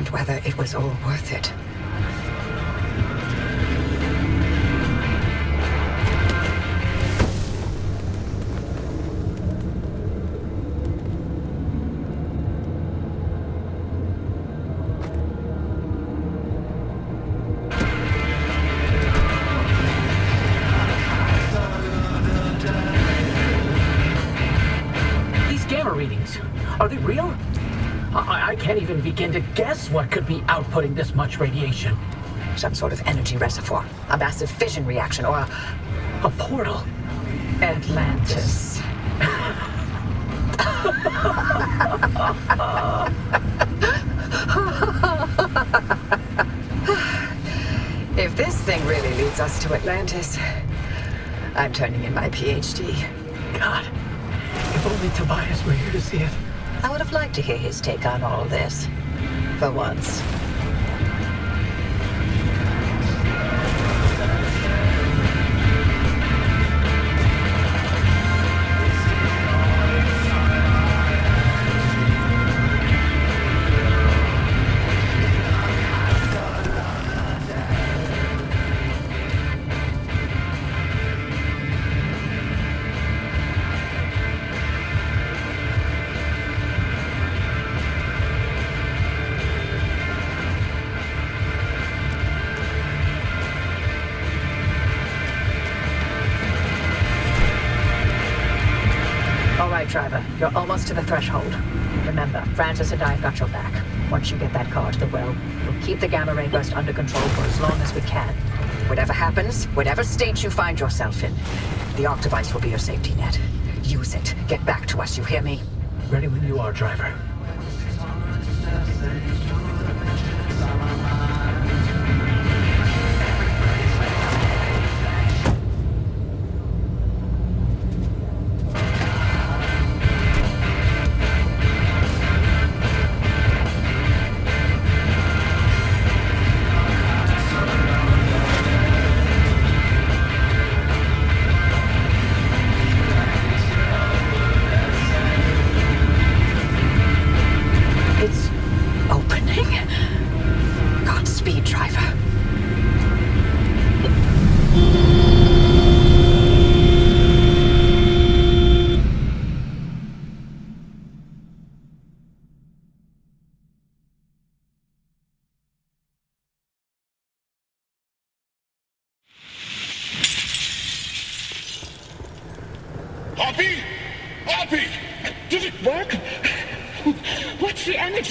and whether it was all worth it. Are they real? I can't even begin to guess what could be outputting this much radiation. Some sort of energy reservoir, a massive fission reaction, or a portal. Atlantis. If this thing really leads us to Atlantis, I'm turning in my PhD. God, if only Tobias were here to see it. I would have liked to hear his take on all this. For once. Driver, you're almost to the threshold. Remember, Francis and I have got your back. Once you get that car to the well, we'll keep the gamma ray burst under control for as long as we can. Whatever happens, whatever state you find yourself in, the Arc device will be your safety net. Use it. Get back to us, you hear me? Ready when you are, driver.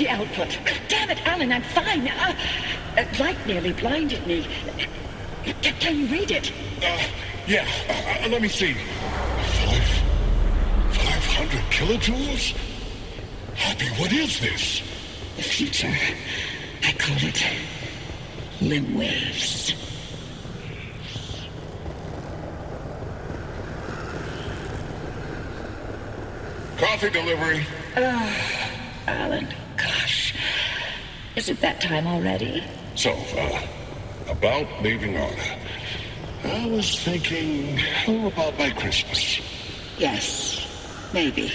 Output. Damn it, Alan, I'm fine. Light nearly blinded me. Can you read it? Yeah. Let me see. 500 kilojoules? Happy, what is this? The future. I call it limb waves. Coffee delivery. Alan. Gosh, is it that time already? So, about leaving Arda. I was thinking, about by Christmas. Yes, maybe.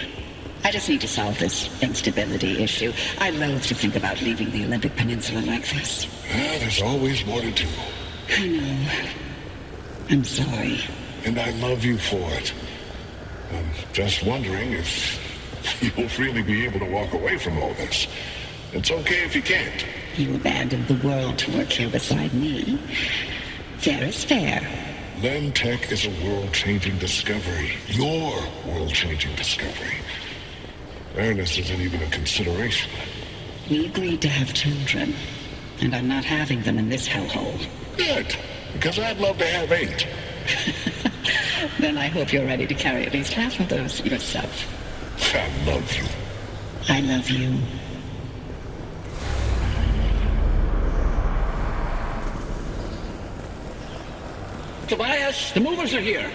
I just need to solve this instability issue. I loathe to think about leaving the Olympic Peninsula like this. There's always more to do. I know. I'm sorry. And I love you for it. I'm just wondering if you'll really be able to walk away from all this. It's okay if you can't. You abandoned the world to work here beside me. Fair is fair. Lentech is a world-changing discovery. Your world-changing discovery. Fairness isn't even a consideration. We agreed to have children, and I'm not having them in this hellhole. Good, because I'd love to have 8. Then I hope you're ready to carry at least half of those yourself. I love you. I love you. Tobias, the movers are here.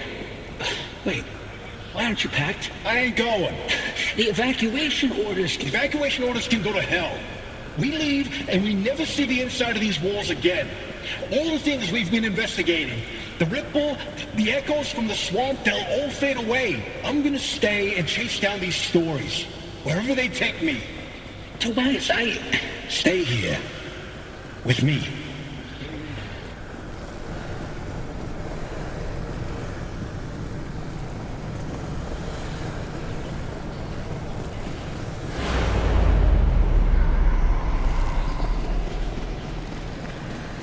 Wait, why aren't you packed? I ain't going. The evacuation orders can go to hell. We leave and we never see the inside of these walls again. All the things we've been investigating, the ripple, the echoes from the swamp, they'll all fade away. I'm gonna stay and chase down these stories, wherever they take me. Tobias, Stay here. With me.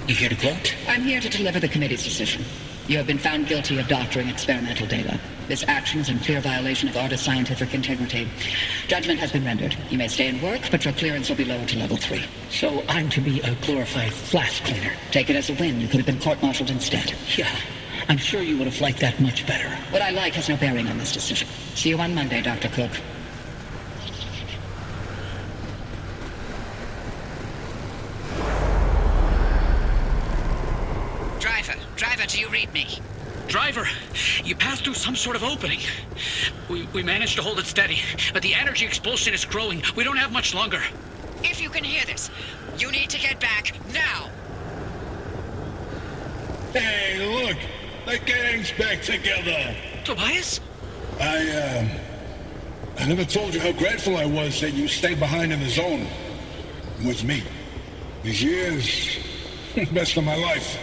You here to quote? I'm here to deliver the committee's decision. You have been found guilty of doctoring experimental data. This action is in clear violation of Artist scientific integrity. Judgment has been rendered. You may stay and work, but your clearance will be lowered to level 3. So I'm to be a glorified flask cleaner. Take it as a win. You could have been court-martialed instead. Yeah, I'm sure you would have liked that much better. What I like has no bearing on this decision. See you on Monday, Dr. Cook. Driver, do you read me? Driver, you passed through some sort of opening. We managed to hold it steady, but the energy expulsion is growing. We don't have much longer. If you can hear this, you need to get back now. Hey, look! The gang's back together! Tobias? I never told you how grateful I was that you stayed behind in the zone. With me. These years, best of my life.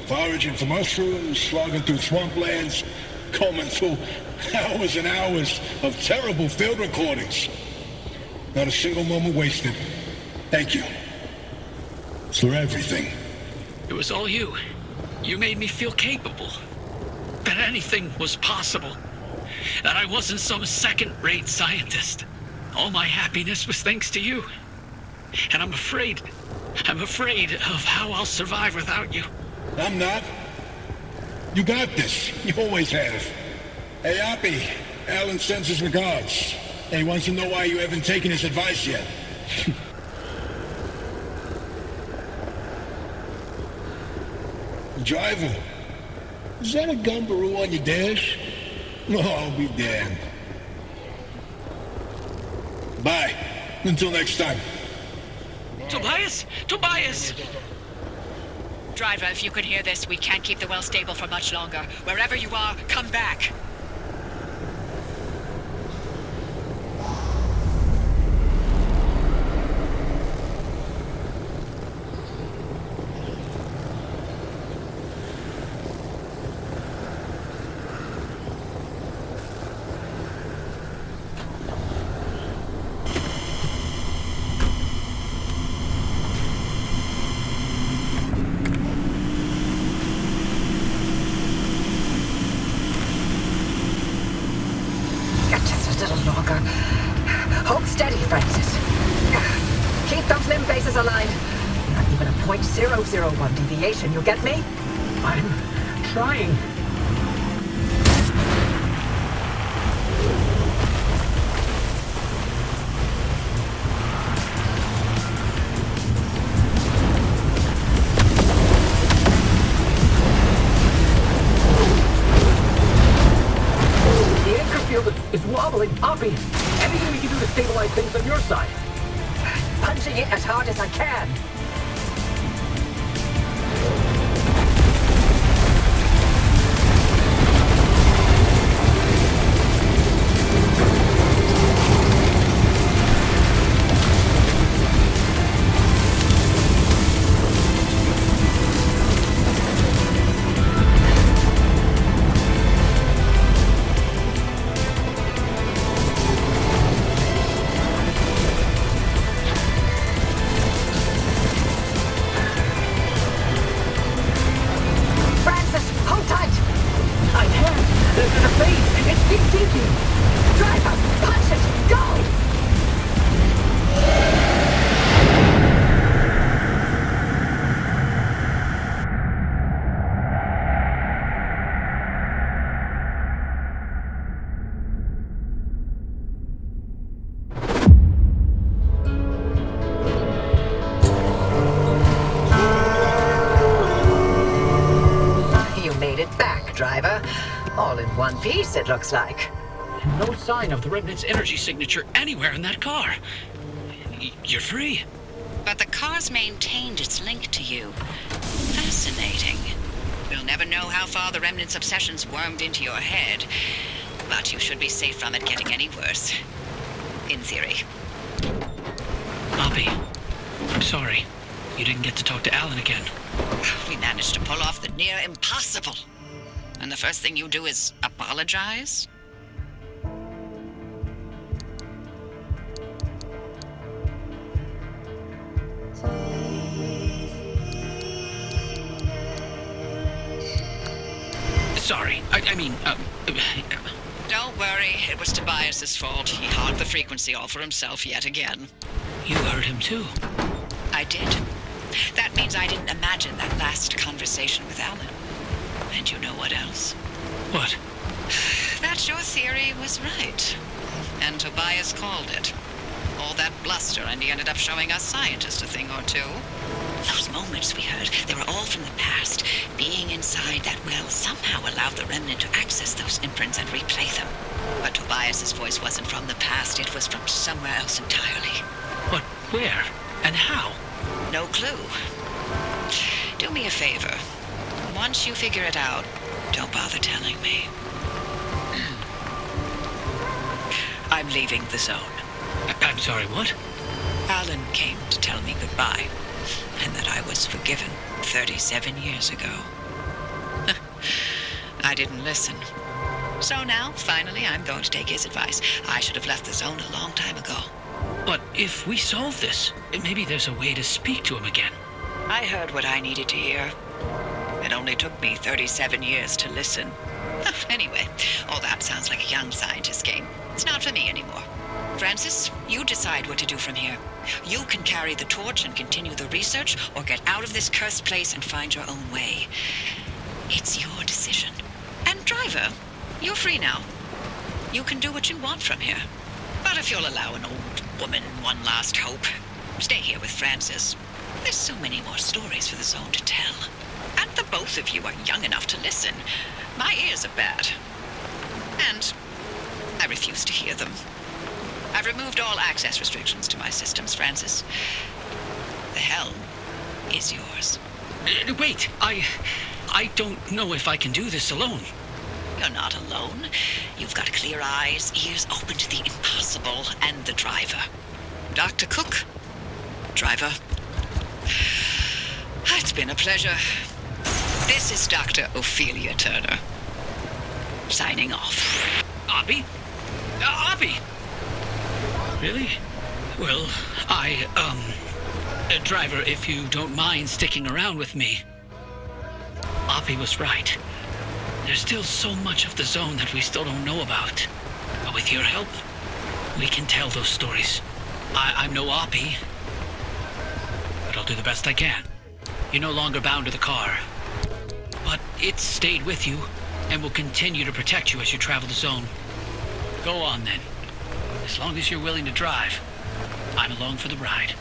Foraging for mushrooms, slogging through swamplands, combing through hours and hours of terrible field recordings. Not a single moment wasted. Thank you. For everything. It was all you. You made me feel capable. That anything was possible. That I wasn't some second-rate scientist. All my happiness was thanks to you. And I'm afraid of how I'll survive without you. I'm not. You got this. You always have. Hey, Oppie. Alan sends his regards. He wants to know why you haven't taken his advice yet. Driver, is that a gumbaroo on your dash? No, I'll be damned. Bye. Until next time. Tobias? Tobias! Driver, if you can hear this, we can't keep the well stable for much longer. Wherever you are, come back. Hold steady, Francis. Keep those limb bases aligned. Not even a 0.001 deviation, you get me? I'm trying. The anchor field is wobbling. Oppie, anything we can do to stabilize things on your side? Punching it as hard as I can. Driver. All in one piece, it looks like. No sign of the Remnant's energy signature anywhere in that car. You're free. But the car's maintained its link to you. Fascinating. We'll never know how far the Remnant's obsessions wormed into your head, but you should be safe from it getting any worse. In theory. Oppie, Sorry. You didn't get to talk to Alan again. We managed to pull off the near impossible. And the first thing you do is apologize? Sorry. I mean, Don't worry, it was Tobias's fault. He hogged the frequency all for himself yet again. you heard him too. I did. That means I didn't imagine that last conversation with Alan. And you know what else? What? That your theory was right. And Tobias called it. All that bluster, and he ended up showing us scientists a thing or two. Those moments we heard, they were all from the past. Being inside that well somehow allowed the Remnant to access those imprints and replay them. But Tobias's voice wasn't from the past, it was from somewhere else entirely. But where? And how? No clue. Do me a favor. Once you figure it out, don't bother telling me. I'm leaving the zone. I'm sorry, what? Alan came to tell me goodbye, and that I was forgiven 37 years ago. I didn't listen. So now, finally, I'm going to take his advice. I should have left the zone a long time ago. But if we solve this, maybe there's a way to speak to him again. I heard what I needed to hear. It only took me 37 years to listen. Anyway, all that sounds like a young scientist game. It's not for me anymore. Francis, you decide what to do from here. You can carry the torch and continue the research, or get out of this cursed place and find your own way. It's your decision. And driver, you're free now. You can do what you want from here. But if you'll allow an old woman one last hope, stay here with Francis. There's so many more stories for the zone to tell. And the both of you are young enough to listen. My ears are bad. And I refuse to hear them. I've removed all access restrictions to my systems, Francis. The helm is yours. Wait, I don't know if I can do this alone. You're not alone. You've got clear eyes, ears open to the impossible, and the driver. Dr. Cook, driver. It's been a pleasure. This is Dr. Ophelia Turner. Signing off. Abby? Abby! Really? Well, driver, if you don't mind sticking around with me. Abby was right. There's still so much of the zone that we still don't know about. But with your help, we can tell those stories. I'm no Abby, but I'll do the best I can. You're no longer bound to the car. But it's stayed with you, and will continue to protect you as you travel the zone. Go on, then. As long as you're willing to drive, I'm along for the ride.